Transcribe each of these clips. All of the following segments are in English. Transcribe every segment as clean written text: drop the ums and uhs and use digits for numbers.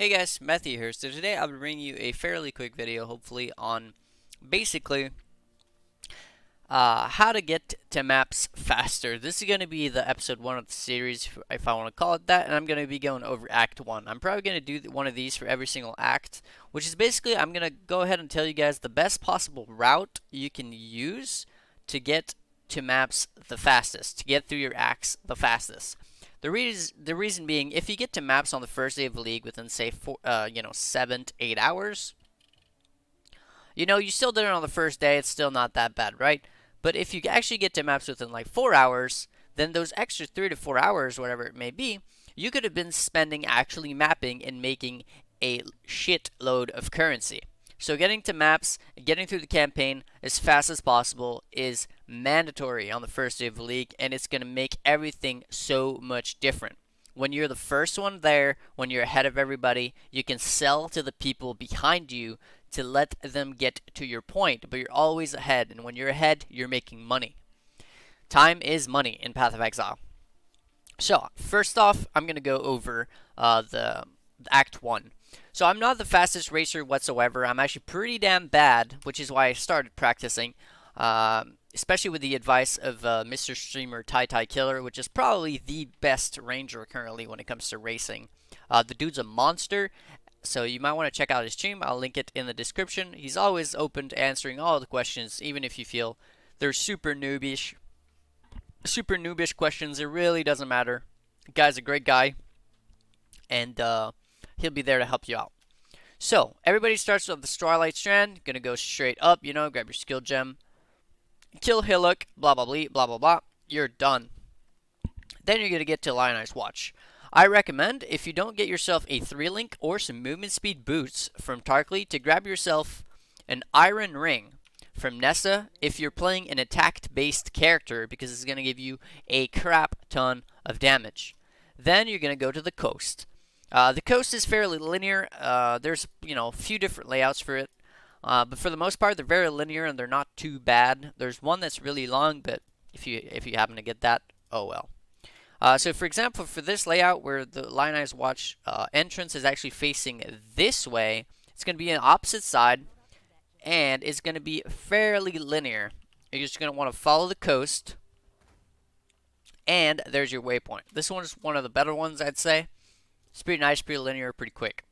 Hey guys, Matthew here. So today I'll be bringing you a fairly quick video, hopefully, on basically how to get to maps faster. This is going to be the episode 1 of the series, if I want to call it that, and I'm going to be going over Act 1. I'm probably going to do one of these for every single act, which is basically I'm going to go ahead and tell you guys the best possible route you can use to get to maps the fastest, to get through your acts the fastest. The reason being, if you get to maps on the first day of the league within say 7 to 8 hours, you still did it on the first day. It's still not that bad, right? But if you actually get to maps within like 4 hours, then those extra 3 to 4 hours, whatever it may be, you could have been spending actually mapping and making a shitload of currency. So getting to maps, getting through the campaign as fast as possible is mandatory on the first day of the league, and it's going to make everything so much different. When you're the first one there, when you're ahead of everybody, you can sell to the people behind you to let them get to your point, but you're always ahead, and when you're ahead, you're making money. Time is money in Path of Exile. So, first off, I'm going to go over the Act 1. So I'm not the fastest racer whatsoever. I'm actually pretty damn bad, which is why I started practicing, especially with the advice of Mr. Streamer Tytykiller, which is probably the best ranger currently when it comes to racing. The dude's a monster, so you might want to check out his stream. I'll link it in the description. He's always open to answering all the questions, even if you feel they're super noobish. Super noobish questions, it really doesn't matter. The guy's a great guy, and he'll be there to help you out. So, everybody starts with the Starlight Strand. Gonna go straight up, grab your skill gem. Kill Hillock, blah blah blah, blah blah blah. You're done. Then you're gonna get to Lionized Watch. I recommend, if you don't get yourself a 3-link or some movement speed boosts from Tarkly, to grab yourself an Iron Ring from Nessa if you're playing an attack-based character, because it's gonna give you a crap ton of damage. Then you're gonna go to the coast. The coast is fairly linear. There's a few different layouts for it, but for the most part, they're very linear and they're not too bad. There's one that's really long, but if you happen to get that, oh well. So for example, for this layout where the Lionized Watch entrance is actually facing this way, it's going to be on the opposite side, and it's going to be fairly linear. You're just going to want to follow the coast, and there's your waypoint. This one is one of the better ones, I'd say. It's pretty nice, pretty linear, pretty quick.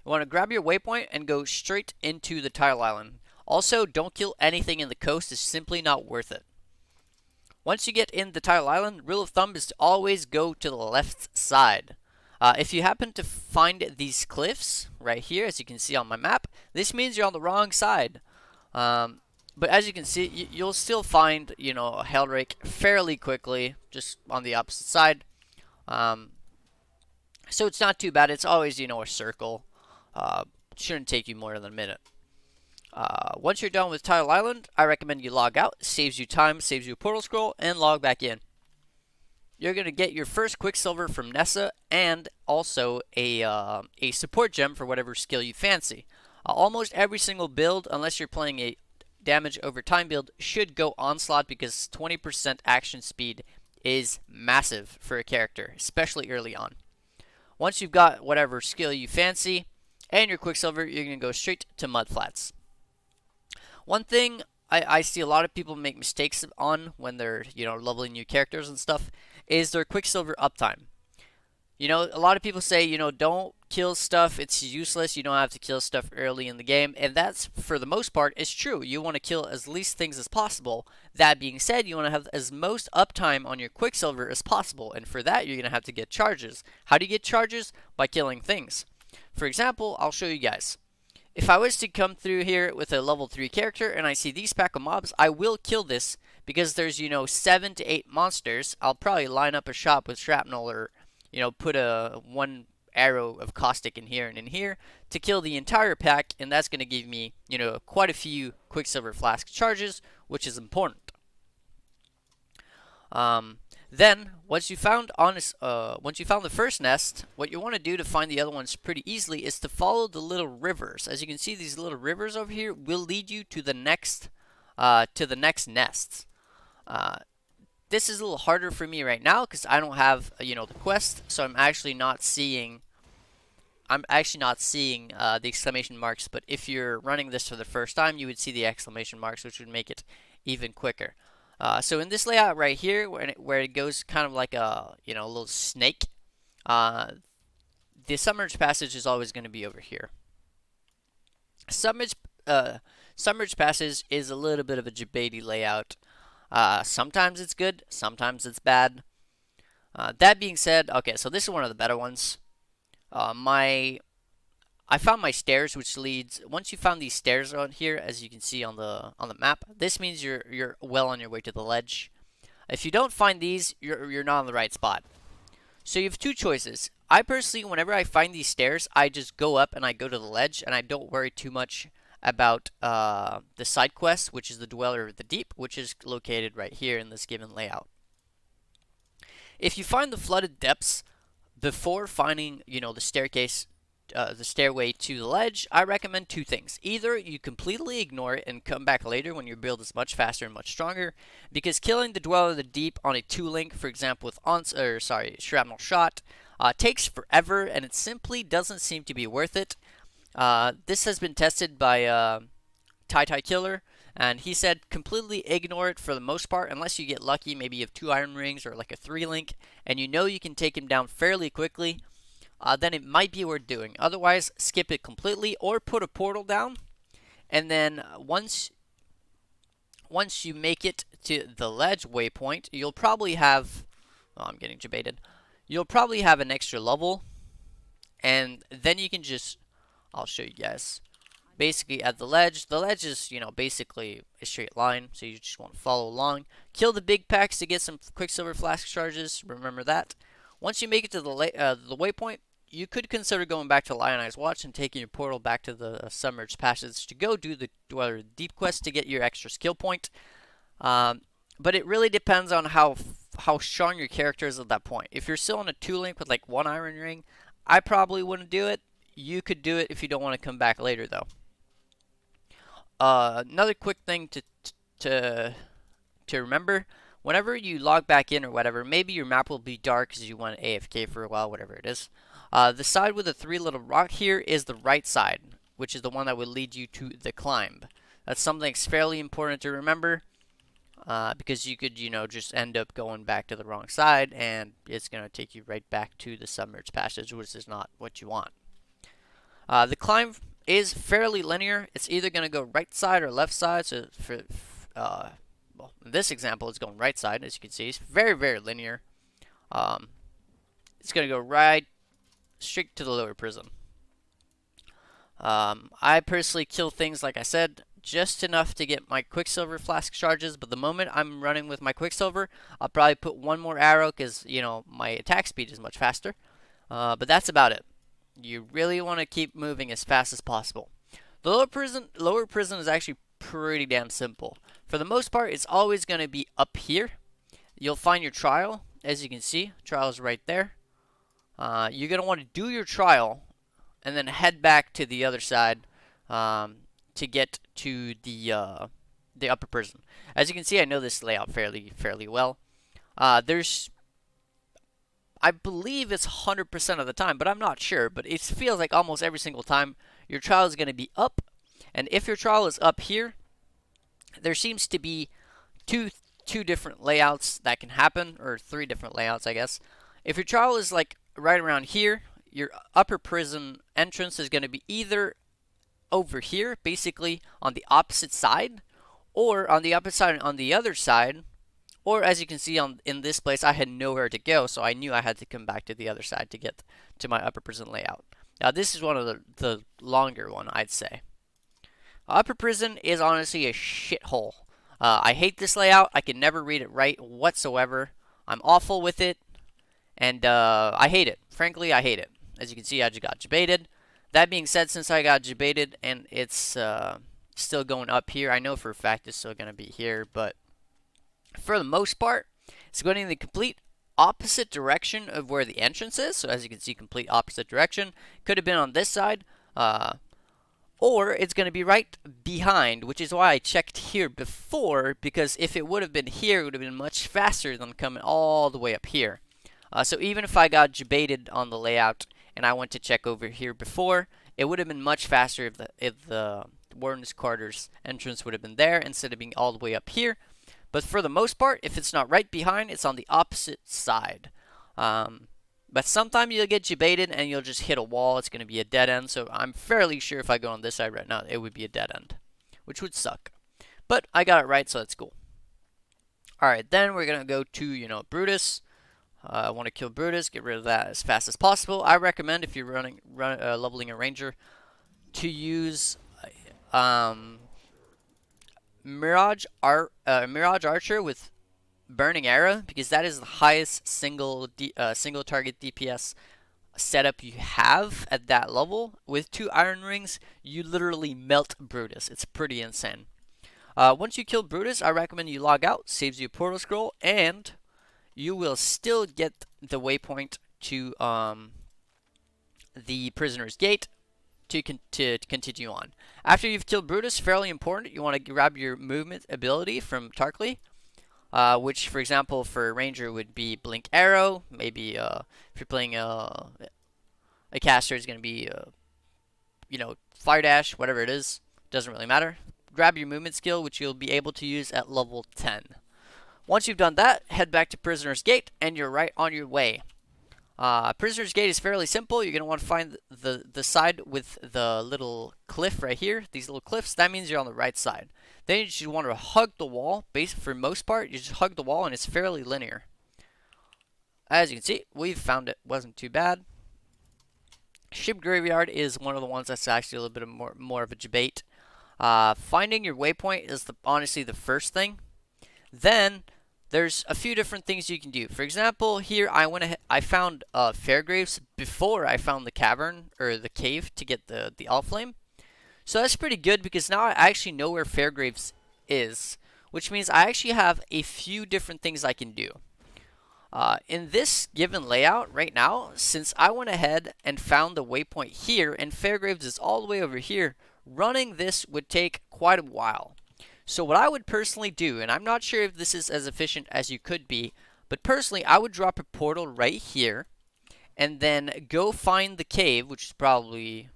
You want to grab your waypoint and go straight into the Tidal Island. Also, don't kill anything in the coast. It's simply not worth it. Once you get in the Tidal Island, rule of thumb is to always go to the left side. If you happen to find these cliffs right here, as you can see on my map, this means you're on the wrong side. But as you can see, you'll still find, a Hellrake fairly quickly, just on the opposite side. So it's not too bad. It's always, a circle. Shouldn't take you more than a minute. Once you're done with Tidal Island, I recommend you log out. It saves you time, saves you a portal scroll, and log back in. You're going to get your first Quicksilver from Nessa, and also a support gem for whatever skill you fancy. Almost every single build, unless you're playing a damage over time build, should go Onslaught, because 20% action speed is massive for a character, especially early on. Once you've got whatever skill you fancy and your Quicksilver, you're going to go straight to Mudflats. One thing I see a lot of people make mistakes on when they're, leveling new characters and stuff is their Quicksilver uptime. A lot of people say, don't kill stuff, it's useless, you don't have to kill stuff early in the game, and that's, for the most part, is true. You want to kill as least things as possible. That being said, you want to have as most uptime on your Quicksilver as possible, and for that, you're going to have to get charges. How do you get charges? By killing things. For example, I'll show you guys. If I was to come through here with a level 3 character and I see these pack of mobs, I will kill this because there's, 7 to 8 monsters. I'll probably line up a shop with shrapnel or, put one arrow of caustic in here and in here to kill the entire pack, and that's going to give me, quite a few Quicksilver Flask charges, which is important. Then, once you found the first nest, what you want to do to find the other ones pretty easily is to follow the little rivers. As you can see, these little rivers over here will lead you to the next nests. This is a little harder for me right now because I don't have, the quest, so I'm actually not seeing I'm actually not seeing the exclamation marks, but if you're running this for the first time, you would see the exclamation marks, which would make it even quicker. So in this layout right here, where it goes kind of like a a little snake, uh, the submerged passage is always going to be over here. Submerged submerged passage is a little bit of a debatey layout. Sometimes it's good, sometimes it's bad. That being said, okay, so this is one of the better ones. I found my stairs, which leads. Once you found these stairs on here, as you can see on the map, this means you're well on your way to the ledge. If you don't find these, you're not on the right spot. So you have two choices. I personally, whenever I find these stairs, I just go up and I go to the ledge, and I don't worry too much about the side quest, which is the Dweller of the Deep, which is located right here in this given layout. If you find the flooded depths before finding, the staircase, the stairway to the ledge, I recommend two things. Either you completely ignore it and come back later when your build is much faster and much stronger, because killing the Dweller of the Deep on a 2-link, for example with Shrapnel Shot, takes forever and it simply doesn't seem to be worth it. This has been tested by Tytykiller, and he said completely ignore it for the most part, unless you get lucky. Maybe you have 2 iron rings or like a 3-link, and you know you can take him down fairly quickly. Then it might be worth doing. Otherwise, skip it completely or put a portal down, and then once you make it to the ledge waypoint, you'll probably have. Oh, I'm getting debated. You'll probably have an extra level, and then you can just. I'll show you guys. Basically at the ledge is, basically a straight line, so you just want to follow along. Kill the big packs to get some Quicksilver Flask charges, remember that. Once you make it to the waypoint, you could consider going back to Lionized Watch and taking your portal back to the submerged passage to go do the Dweller Deep quest to get your extra skill point. But it really depends on how strong your character is at that point. If you're still on a 2-link with like 1 iron ring, I probably wouldn't do it. You could do it if you don't want to come back later, though. Another quick thing to remember: whenever you log back in or whatever, maybe your map will be dark because you went AFK for a while, whatever it is. The side with the 3 little rock here is the right side, which is the one that would lead you to the climb. That's something that's fairly important to remember, because you could, just end up going back to the wrong side, and it's going to take you right back to the submerged passage, which is not what you want. The climb is fairly linear. It's either going to go right side or left side. So well, in this example, it's going right side, as you can see. It's very, very linear. It's going to go right straight to the lower prison. I personally kill things, like I said, just enough to get my Quicksilver Flask charges, but the moment I'm running with my Quicksilver, I'll probably put one more arrow because, my attack speed is much faster. But that's about it. You really want to keep moving as fast as possible. The lower prison is actually pretty damn simple. For the most part, it's always going to be up here. You'll find your trial, as you can see. Trial is right there. You're going to want to do your trial and then head back to the other side to get to the upper prison. As you can see, I know this layout fairly well. I believe it's 100% of the time, but I'm not sure. But it feels like almost every single time your trial is going to be up. And if your trial is up here, there seems to be two different layouts that can happen, or 3 different layouts, I guess. If your trial is like right around here, your upper prison entrance is going to be either over here, basically on the opposite side, or on the opposite side on the other side. Or as you can see in this place, I had nowhere to go, so I knew I had to come back to the other side to get to my upper prison layout. Now this is one of the longer one, I'd say. Upper prison is honestly a shithole. I hate this layout. I can never read it right whatsoever. I'm awful with it, and I hate it. Frankly, I hate it. As you can see, I just got debated. That being said, since I got debated and it's still going up here, I know for a fact it's still going to be here, but for the most part, it's going in the complete opposite direction of where the entrance is. So as you can see, complete opposite direction. Could have been on this side, or it's going to be right behind, which is why I checked here before, because if it would have been here, it would have been much faster than coming all the way up here. So even if I got debated on the layout and I went to check over here before, it would have been much faster if the Warden's Quarters entrance would have been there instead of being all the way up here. But for the most part, if it's not right behind, it's on the opposite side. But sometimes you'll get debated and you'll just hit a wall. It's going to be a dead end. So I'm fairly sure if I go on this side right now, it would be a dead end, which would suck. But I got it right, so that's cool. Alright, then we're going to go to, Brutus. I want to kill Brutus, get rid of that as fast as possible. I recommend if you're leveling a ranger to use Mirage Archer with Burning Arrow, because that is the highest single target DPS setup you have at that level. With 2 Iron Rings, you literally melt Brutus. It's pretty insane. Once you kill Brutus, I recommend you log out, saves you a portal scroll, and you will still get the waypoint to the Prisoner's Gate to continue on. After you've killed Brutus, fairly important, you want to grab your movement ability from Tarkly, which, for example, for a Ranger would be Blink Arrow. Maybe if you're playing a caster, it's going to be, Fire Dash, whatever it is. Doesn't really matter. Grab your movement skill, which you'll be able to use at level 10. Once you've done that, head back to Prisoner's Gate, and you're right on your way. Prisoner's Gate is fairly simple. You're going to want to find the side with the little cliff right here. These little cliffs, that means you're on the right side. Then you just want to hug the wall. For most part, you just hug the wall, and it's fairly linear. As you can see, we've found it. Wasn't too bad. Ship Graveyard is one of the ones that's actually a little bit more of a debate. Finding your waypoint is honestly the first thing. Then there's a few different things you can do. For example, here I found Fairgraves before I found the cavern or the cave to get the All Flame. So that's pretty good because now I actually know where Fairgraves is, which means I actually have a few different things I can do. In this given layout right now, since I went ahead and found the waypoint here and Fairgraves is all the way over here, running this would take quite a while. So what I would personally do, and I'm not sure if this is as efficient as you could be, but personally I would drop a portal right here and then go find the cave, which is probably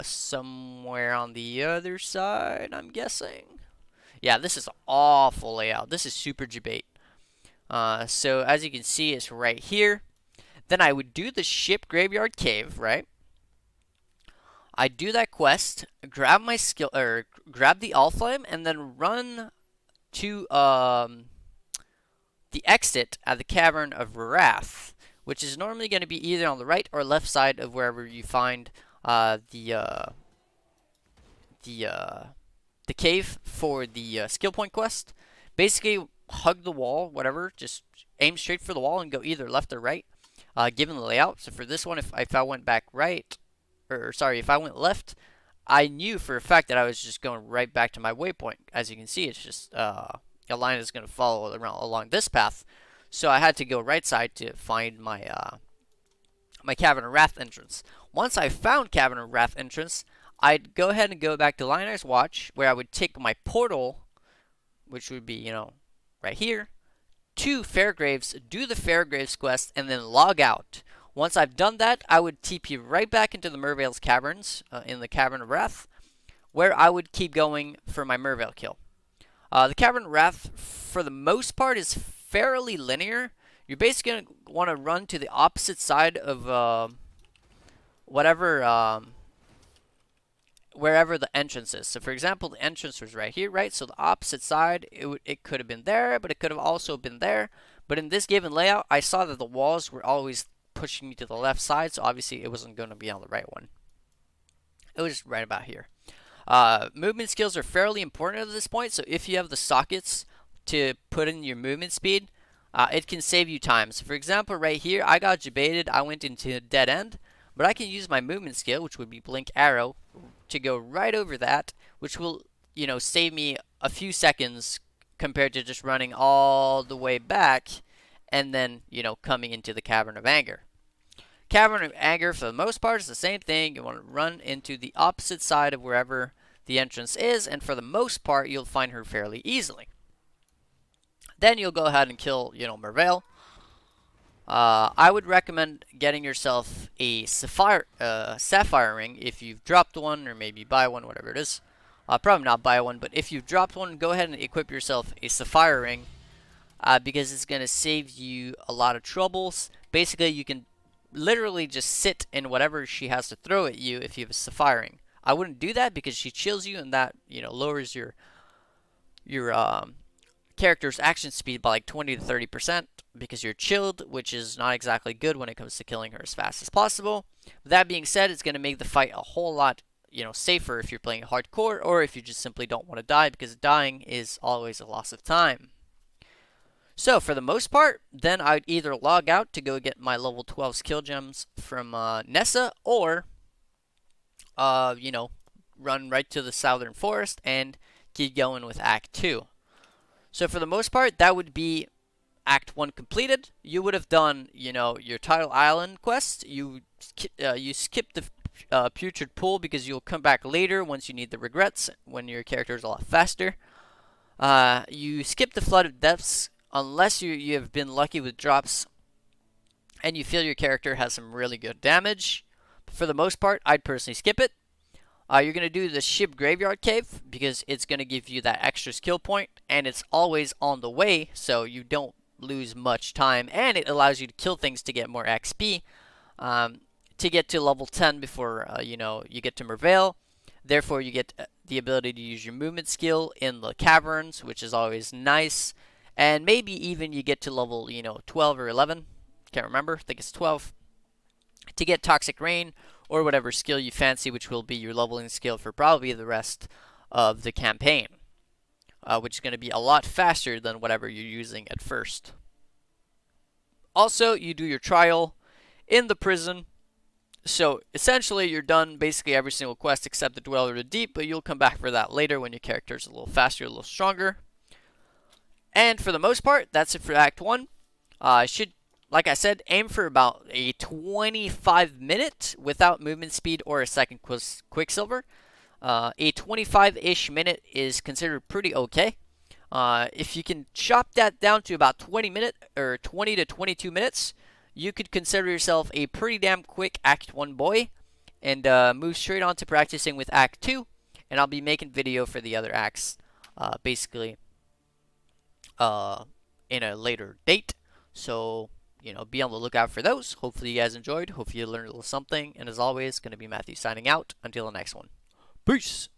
somewhere on the other side, I'm guessing. Yeah, this is an awful layout. This is super debate. So as you can see, it's right here. Then I would do the Ship Graveyard Cave, right? I do that quest, grab my skill, or grab the All Flame, and then run to the exit at the Cavern of Wrath, which is normally going to be either on the right or left side of wherever you find the cave for the skill point quest. Basically, hug the wall, whatever. Just aim straight for the wall and go either left or right, given the layout. So for this one, if I went back right. If I went left, I knew for a fact that I was just going right back to my waypoint. As you can see, it's just a line is going to follow along this path. So I had to go right side to find my my Cavern of Wrath entrance. Once I found Cavern of Wrath entrance, I'd go ahead and go back to Lionel's Watch, where I would take my portal, which would be, right here, to Fairgraves, do the Fairgraves quest, and then log out. Once I've done that, I would TP right back into the Merveil's Caverns, in the Cavern of Wrath, where I would keep going for my Merveil kill. The Cavern of Wrath, for the most part, is fairly linear. You're basically going to want to run to the opposite side of wherever the entrance is. So, for example, the entrance was right here, right? So the opposite side, it could have been there, but it could have also been there. But in this given layout, I saw that the walls were always pushing me to the left side, so obviously it wasn't going to be on the right one. It was just right about here. Movement skills are fairly important at this point, so if you have the sockets to put in your movement speed, it can save you time. So for example, right here, I got debated, I went into a dead end, but I can use my movement skill, which would be Blink Arrow, to go right over that, which will, save me a few seconds compared to just running all the way back and then, coming into the Cavern of Anger. Cavern of Anger, for the most part, is the same thing. You want to run into the opposite side of wherever the entrance is, and for the most part, you'll find her fairly easily. Then you'll go ahead and kill, Merveil. I would recommend getting yourself a sapphire ring if you've dropped one, or maybe buy one, whatever it is. Probably not buy one, but if you've dropped one, go ahead and equip yourself a sapphire ring, because it's gonna save you a lot of troubles. Basically, you can literally just sit in whatever she has to throw at you if you have a sapphire ring. I wouldn't do that because she chills you, and that lowers your character's action speed by like 20 to 30% because you're chilled, which is not exactly good when it comes to killing her as fast as possible. That being said, it's going to make the fight a whole lot safer if you're playing hardcore, or if you just simply don't want to die, because dying is always a loss of time. So for the most part, then I'd either log out to go get my level 12 skill gems from Nessa, or run right to the southern forest and keep going with Act 2. So for the most part, that would be Act 1 completed. You would have done, your Tidal Island quest. You skip the Putrid Pool because you'll come back later once you need the regrets, when your character is a lot faster. You skip the Flood of Depths unless you have been lucky with drops and you feel your character has some really good damage. But for the most part, I'd personally skip it. You're going to do the Ship Graveyard Cave because it's going to give you that extra skill point, and it's always on the way, so you don't lose much time, and it allows you to kill things to get more XP, to get to level 10 before you get to Merveil. Therefore, you get the ability to use your movement skill in the caverns, which is always nice, and maybe even you get to level 12 or 11. Can't remember. I think it's 12 to get Toxic Rain, or whatever skill you fancy, which will be your leveling skill for probably the rest of the campaign, which is going to be a lot faster than whatever you're using at first. Also, you do your trial in the prison. So essentially, you're done basically every single quest except the Dweller of the Deep, but you'll come back for that later when your character's a little faster, a little stronger. And for the most part, that's it for Act 1. Like I said, aim for about a 25-minute without movement speed or a second Quicksilver. A 25-ish minute is considered pretty okay. If you can chop that down to about 20 to 22 minutes, you could consider yourself a pretty damn quick Act 1 boy, and move straight on to practicing with Act 2. And I'll be making video for the other acts, basically, in a later date. So be on the lookout for those. Hopefully you guys enjoyed. Hopefully you learned a little something. And as always, going to be Matthew signing out. Until the next one. Peace.